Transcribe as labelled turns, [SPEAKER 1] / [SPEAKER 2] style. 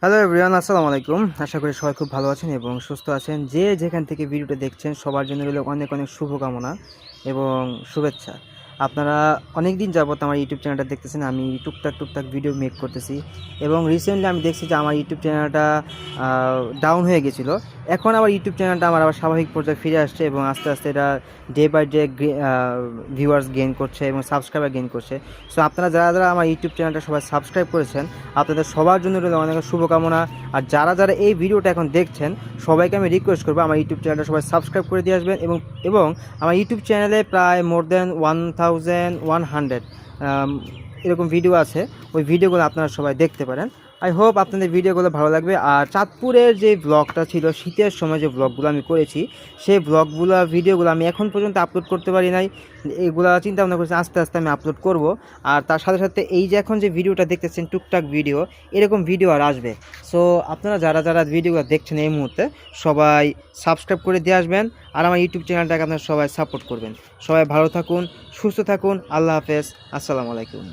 [SPEAKER 1] Hello everyone, আসসালামু আলাইকুম। আশা করি সবাই খুব ভালো আছেন এবং সুস্থ আছেন। যে যেখান থেকে ভিডিওটা দেখছেন সবার জন্য রইল অনেক অনেক শুভকামনা এবং শুভেচ্ছা। আপনারা অনেক দিন যাবত আমার ইউটিউব চ্যানেলটা দেখতেছেন। আমি টুকটাক ভিডিও মেক করতেছি এবং রিসেন্টলি আমি দেখছি যে আমার ইউটিউব চ্যানেলটা ডাউন হয়ে গেছিলো। এখন আবার ইউটিউব চ্যানেলটা আমার আবার স্বাভাবিক পর্যায়ে ফিরে আসছে এবং আস্তে আস্তে এটা day by day viewers gain করছে এবং সাবস্ক্রাইবার গেইন করছে। সো আপনারা যারা যারা আমার ইউটিউব চ্যানেলটা সবাই সাবস্ক্রাইব করেছেন, আপনাদের সবার জন্য রইল অনেক শুভকামনা। আর যারা যারা এই ভিডিওটা এখন দেখছেন সবাইকে আমি রিকোয়েস্ট করবো আমার ইউটিউব চ্যানেলটা সবাই সাবস্ক্রাইব করে দিয়ে আসবেন এবং আমার ইউটিউব চ্যানেলে প্রায় মোর দেন 1100 এরকম ভিডিও আছে। ওই ভিডিওগুলো আপনারা সবাই দেখতে পারেন। আই হোপ আপনাদের ভিডিওগুলো ভালো লাগবে। আর চাঁদপুরের যে ব্লগটা ছিল, শীতের সময় যে ব্লগগুলো আমি করেছি, সেই ব্লগগুলো ভিডিওগুলো আমি এখন পর্যন্ত আপলোড করতে পারি নাই। এগুলো চিন্তা ভাবনা করছি আস্তে আস্তে আমি আপলোড করব। আর তার সাথে সাথে এই যে এখন যে ভিডিওটা দেখতেছেন টুকটাক ভিডিও, এরকম ভিডিও আর আসবে। সো আপনারা যারা যারা ভিডিওগুলো দেখছেন এই মুহূর্তে সবাই সাবস্ক্রাইব করে দিয়ে আসবেন আর আমার ইউটিউব চ্যানেলটাকে আপনারা সবাই সাপোর্ট করবেন। সবাই ভালো থাকুন, সুস্থ থাকুন। আল্লাহ হাফেজ, আসসালামু আলাইকুম।